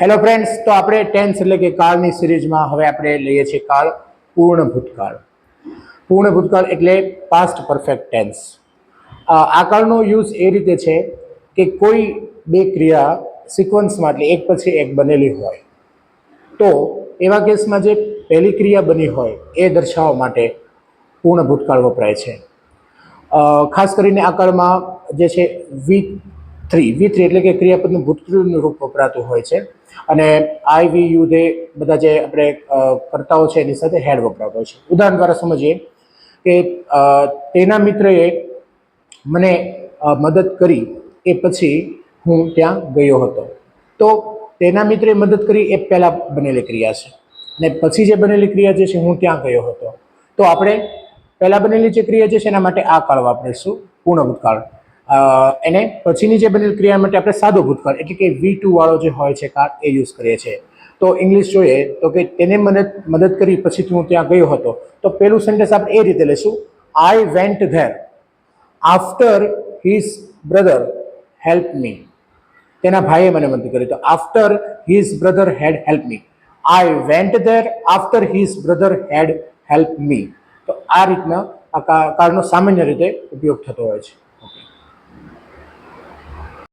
Hello friends, તો આપણે tense એટલે કે કાળની સિરીઝમાં હવે આપણે લઈએ છીએ કાળ પૂર્ણ ભૂતકાળ. પૂર્ણ ભૂતકાળ એટલે પાસ્ટ પરફેક્ટ ટેન્સ. આ કાળનો યુઝ એ રીતે છે કે કોઈ બે ક્રિયા સિક્વન્સમાં એટલે એક પછી એક બનેલી હોય તો એવા કેસમાં જે પહેલી ક્રિયા બની હોય એ દર્શાવવા માટે પૂર્ણ ભૂતકાળ વપરાય છે. ખાસ કરીને આ કાળમાં જે છે વી થ્રી એટલે કે ક્રિયાપદનું ભૂતકાળનું રૂપ વપરાતું હોય છે અને આઈ વી યુ દે બધા જે આપણે કર્તાઓ છે એની સાથે હેડ વપરાતો હોય છે. ઉદાહરણ દ્વારા સમજીએ કે તેના મિત્રએ મને મદદ કરી એ પછી હું ત્યાં ગયો હતો. તો તેના મિત્રએ મદદ કરી એ પહેલા બનેલી ક્રિયા છે અને પછી જે બનેલી ક્રિયા જે છે હું ત્યાં ગયો હતો. તો આપણે પહેલા બનેલી જે ક્રિયા જે છે એના માટે આ કાળ વાપરીશું પૂર્ણ ભૂતકાળ. એને પછીની જે બનેલી ક્રિયા માટે આપણે સાદો ભૂતકાળ એટલે કે V2 વાળો જે હોય છે કાળ એ યુઝ કરીએ છીએ. તો ઇંગ્લિશ જોઈએ તો કે તેને મદદ કરી પછી હું ત્યાં ગયો હતો. તો પહેલું સેન્ટેન્સ આપણે એ રીતે લઈશું, I went there after his brother help me. તેના ભાઈએ મને મદદ કરી. તો after his brother had help me. I went there after his brother had help me. તો આ રીતના આ કાળનો સામાન્ય રીતે ઉપયોગ થતો હોય છે.